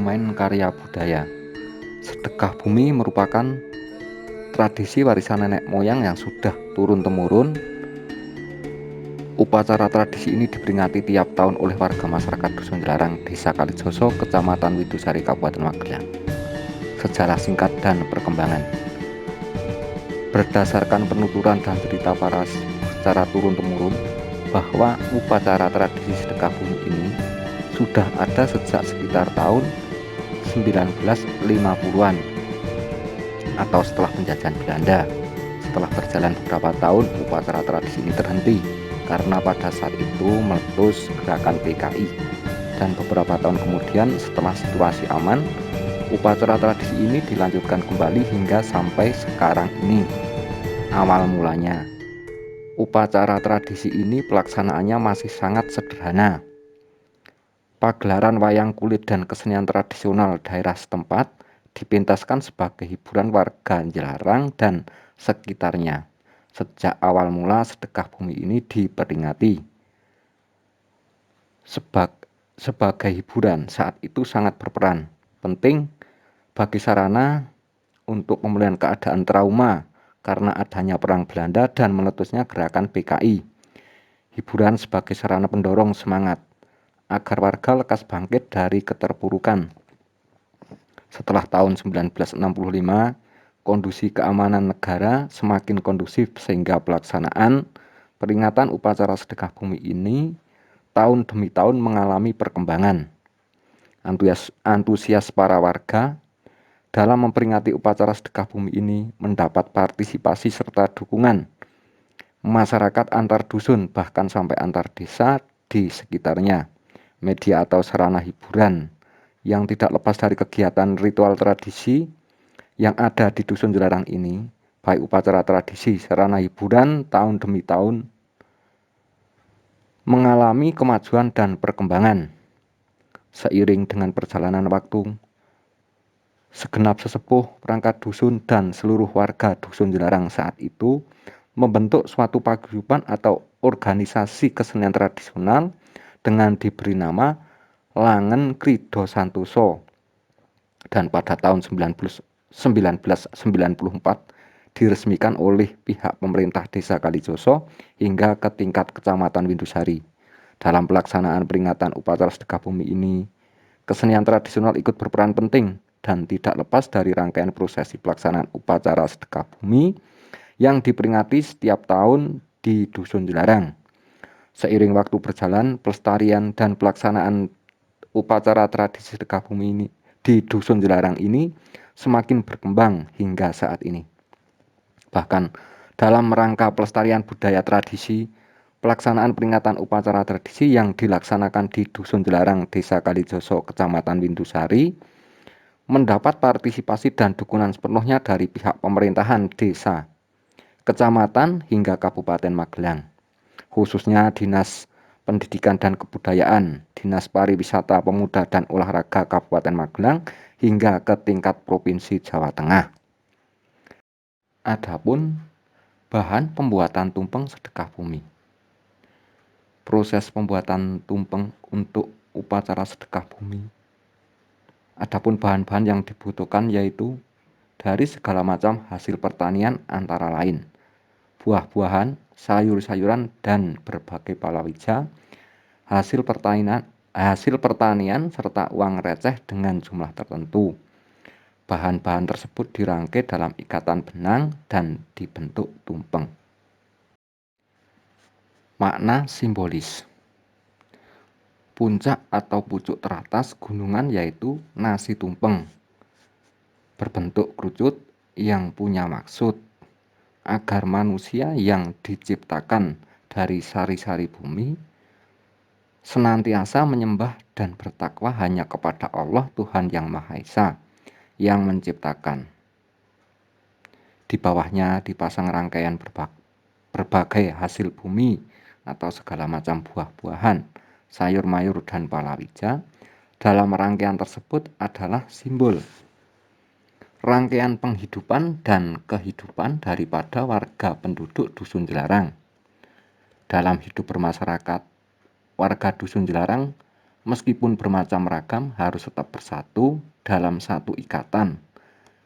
bermain karya budaya. Sedekah bumi merupakan tradisi warisan nenek moyang yang sudah turun-temurun. Upacara tradisi ini diperingati tiap tahun oleh warga masyarakat Dusun Jelarang, Desa Kalijoso, Kecamatan Widusari, Kabupaten Magelang. Sejarah singkat dan perkembangan. Berdasarkan penuturan dan cerita para secara turun-temurun bahwa upacara tradisi sedekah bumi ini sudah ada sejak sekitar tahun 1950-an atau setelah penjajahan Belanda. Setelah berjalan beberapa tahun, upacara tradisi ini terhenti karena pada saat itu meletus gerakan PKI. Dan beberapa tahun kemudian, setelah situasi aman, upacara tradisi ini dilanjutkan kembali hingga sampai sekarang ini. Awal mulanya, upacara tradisi ini pelaksanaannya masih sangat sederhana. Pagelaran wayang kulit dan kesenian tradisional daerah setempat dipentaskan sebagai hiburan warga Jelarang dan sekitarnya. Sejak awal mula sedekah bumi ini diperingati sebagai hiburan, saat itu sangat berperan penting bagi sarana untuk pemulihan keadaan trauma karena adanya perang Belanda dan meletusnya gerakan PKI. Hiburan sebagai sarana pendorong semangat agar warga lekas bangkit dari keterpurukan. Setelah tahun 1965, kondisi keamanan negara semakin kondusif sehingga pelaksanaan peringatan upacara sedekah bumi ini tahun demi tahun mengalami perkembangan. Antusias para warga dalam memperingati upacara sedekah bumi ini mendapat partisipasi serta dukungan masyarakat antar dusun bahkan sampai antar desa di sekitarnya. Media atau sarana hiburan yang tidak lepas dari kegiatan ritual tradisi yang ada di Dusun Jelarang ini, baik upacara tradisi, sarana hiburan tahun demi tahun mengalami kemajuan dan perkembangan. Seiring dengan perjalanan waktu, segenap sesepuh, perangkat dusun, dan seluruh warga Dusun Jelarang saat itu membentuk suatu paguyuban atau organisasi kesenian tradisional dengan diberi nama Langen Krido Santoso. Dan pada tahun 1994 diresmikan oleh pihak pemerintah Desa Kalijoso hingga ke tingkat Kecamatan Widusari. Dalam pelaksanaan peringatan upacara sedekah bumi ini, kesenian tradisional ikut berperan penting dan tidak lepas dari rangkaian prosesi pelaksanaan upacara sedekah bumi yang diperingati setiap tahun di Dusun Jelarang. Seiring waktu berjalan, pelestarian dan pelaksanaan upacara tradisi sedekah bumi ini di Dusun Jelarang ini semakin berkembang hingga saat ini. Bahkan dalam rangka pelestarian budaya tradisi, pelaksanaan peringatan upacara tradisi yang dilaksanakan di Dusun Jelarang, Desa Kalijoso, Kecamatan Widusari mendapat partisipasi dan dukungan sepenuhnya dari pihak pemerintahan desa, kecamatan hingga Kabupaten Magelang. Khususnya Dinas Pendidikan dan Kebudayaan, Dinas Pariwisata, Pemuda dan Olahraga Kabupaten Magelang hingga ke tingkat Provinsi Jawa Tengah. Adapun bahan pembuatan tumpeng sedekah bumi. Proses pembuatan tumpeng untuk upacara sedekah bumi. Adapun bahan-bahan yang dibutuhkan yaitu dari segala macam hasil pertanian antara lain buah-buahan, sayur-sayuran, dan berbagai palawija, hasil pertanian serta uang receh dengan jumlah tertentu. Bahan-bahan tersebut dirangkai dalam ikatan benang dan dibentuk tumpeng. Makna simbolis. Puncak atau pucuk teratas gunungan yaitu nasi tumpeng, berbentuk kerucut yang punya maksud agar manusia yang diciptakan dari sari-sari bumi senantiasa menyembah dan bertakwa hanya kepada Allah Tuhan Yang Maha Esa yang menciptakan. Di bawahnya dipasang rangkaian berbagai hasil bumi atau segala macam buah-buahan, sayur-mayur, dan palawija. Dalam rangkaian tersebut adalah simbol rangkaian penghidupan dan kehidupan daripada warga penduduk Dusun Jelarang. Dalam hidup bermasyarakat, warga Dusun Jelarang meskipun bermacam ragam, harus tetap bersatu dalam satu ikatan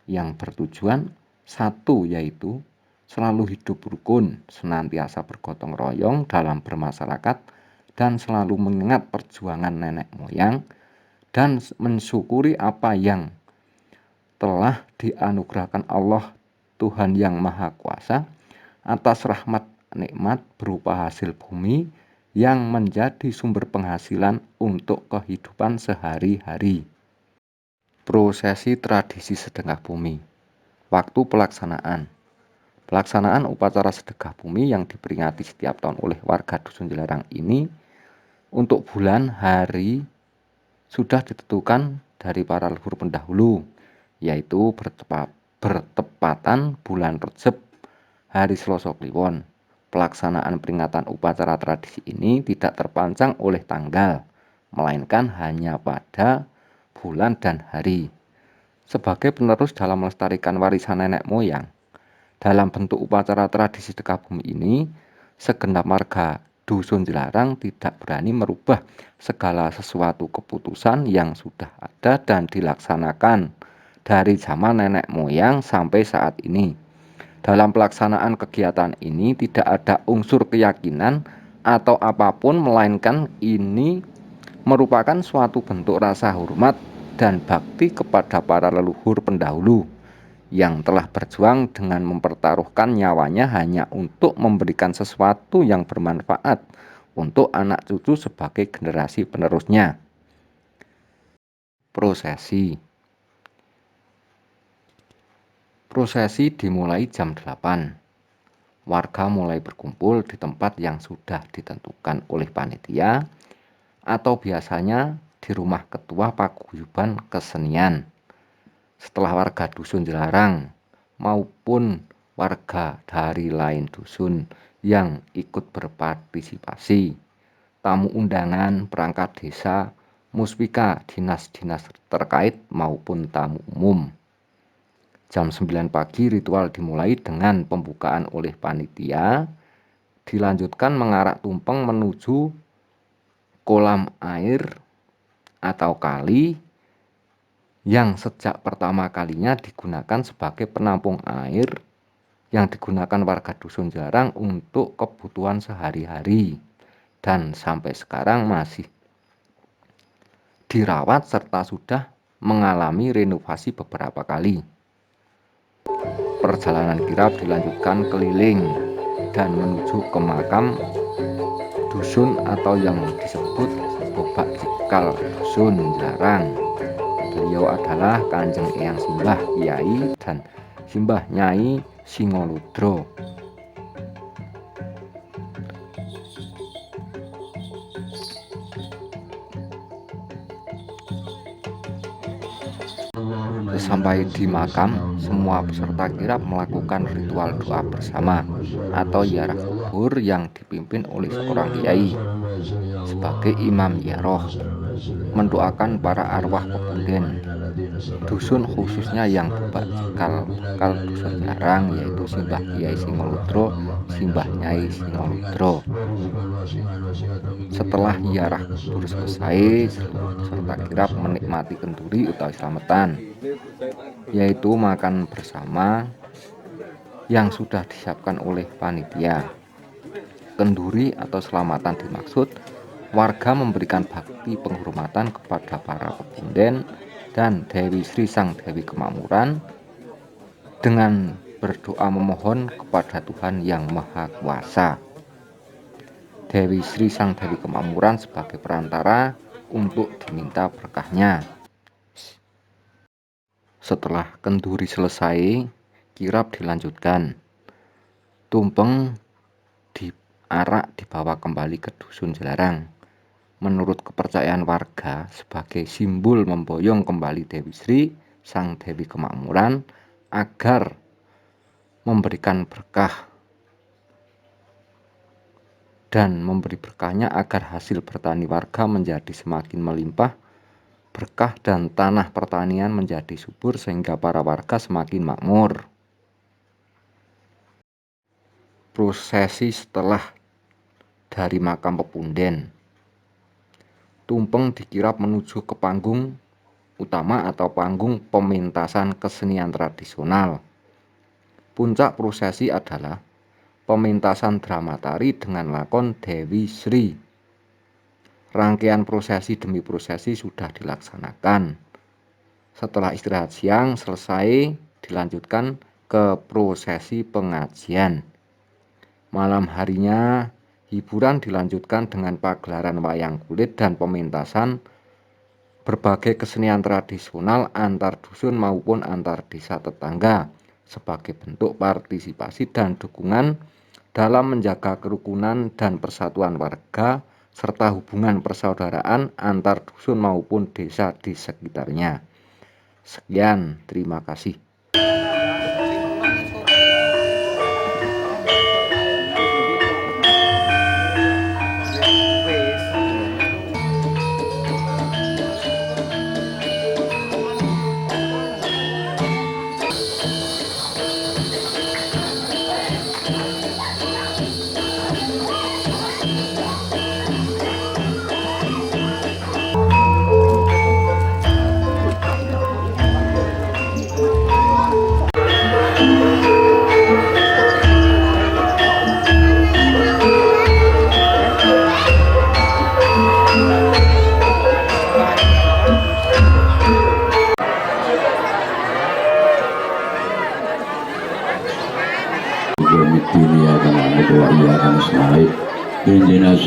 yang bertujuan satu, yaitu selalu hidup rukun, senantiasa bergotong royong dalam bermasyarakat, dan selalu mengingat perjuangan nenek moyang dan mensyukuri apa yang telah dianugerahkan Allah Tuhan Yang Maha Kuasa atas rahmat nikmat berupa hasil bumi yang menjadi sumber penghasilan untuk kehidupan sehari-hari. Prosesi tradisi sedekah bumi. Waktu pelaksanaan. Pelaksanaan upacara sedekah bumi yang diperingati setiap tahun oleh warga Dusun Jelarang ini untuk bulan hari sudah ditentukan dari para leluhur pendahulu, yaitu bertepatan bulan Rejeb hari Selasa Kliwon. Pelaksanaan peringatan upacara tradisi ini tidak terpancang oleh tanggal, melainkan hanya pada bulan dan hari. Sebagai penerus dalam melestarikan warisan nenek moyang, dalam bentuk upacara tradisi sedekah bumi ini, segenap warga Dusun Jelarang tidak berani merubah segala sesuatu keputusan yang sudah ada dan dilaksanakan dari zaman nenek moyang sampai saat ini. Dalam pelaksanaan kegiatan ini tidak ada unsur keyakinan atau apapun, melainkan ini merupakan suatu bentuk rasa hormat dan bakti kepada para leluhur pendahulu yang telah berjuang dengan mempertaruhkan nyawanya hanya untuk memberikan sesuatu yang bermanfaat untuk anak cucu sebagai generasi penerusnya. Prosesi dimulai jam 8. Warga mulai berkumpul di tempat yang sudah ditentukan oleh panitia atau biasanya di rumah ketua paguyuban kesenian. Setelah warga Dusun Jelarang maupun warga dari lain dusun yang ikut berpartisipasi, tamu undangan, perangkat desa, muspika, dinas-dinas terkait maupun tamu umum. Jam 9 pagi ritual dimulai dengan pembukaan oleh panitia, dilanjutkan mengarak tumpeng menuju kolam air atau kali yang sejak pertama kalinya digunakan sebagai penampung air yang digunakan warga Dusun Jelarang untuk kebutuhan sehari-hari dan sampai sekarang masih dirawat serta sudah mengalami renovasi beberapa kali. Perjalanan kirap dilanjutkan keliling dan menuju ke makam dusun atau yang disebut Bobak Cikal Dusun Jelarang. Beliau adalah Kanjeng Eyang Simbah Kyai dan Simbah Nyai Singoludro. Sesampai di makam, semua peserta kirap melakukan ritual doa bersama atau ziarah kubur yang dipimpin oleh seorang kiai sebagai imam ziarah, mendoakan para arwah pepunden dusun, khususnya yang Bobak Cikal Dusun Jelarang, yaitu Simbah Kyai Singoludro, Simbah Nyai Singoludro. Setelah ziarah kubur selesai, seluruh peserta kirap menikmati kenduri utawi slametan, yaitu makan bersama yang sudah disiapkan oleh panitia. Kenduri atau selamatan dimaksud warga memberikan bakti penghormatan kepada para pepunden dan Dewi Sri Sang Dewi Kemakmuran dengan berdoa memohon kepada Tuhan Yang Maha Kuasa. Dewi Sri Sang Dewi Kemakmuran sebagai perantara untuk diminta berkahnya. Setelah kenduri selesai, kirap dilanjutkan. Tumpeng diarak dibawa kembali ke Dusun Jelarang. Menurut kepercayaan warga, sebagai simbol memboyong kembali Dewi Sri Sang Dewi Kemakmuran agar memberikan berkah dan memberi berkahnya agar hasil bertani warga menjadi semakin melimpah berkah dan tanah pertanian menjadi subur sehingga para warga semakin makmur. Prosesi setelah dari makam pepunden. tumpeng dikirap menuju ke panggung utama atau panggung pementasan kesenian tradisional. Puncak prosesi adalah pementasan drama tari dengan lakon Dewi Sri. Rangkaian prosesi demi prosesi sudah dilaksanakan. Setelah istirahat siang selesai, dilanjutkan ke prosesi pengajian. Malam harinya hiburan dilanjutkan dengan pagelaran wayang kulit dan pementasan berbagai kesenian tradisional antar dusun maupun antar desa tetangga sebagai bentuk partisipasi dan dukungan dalam menjaga kerukunan dan persatuan warga serta hubungan persaudaraan antar dusun maupun desa di sekitarnya. Sekian, terima kasih. Dunia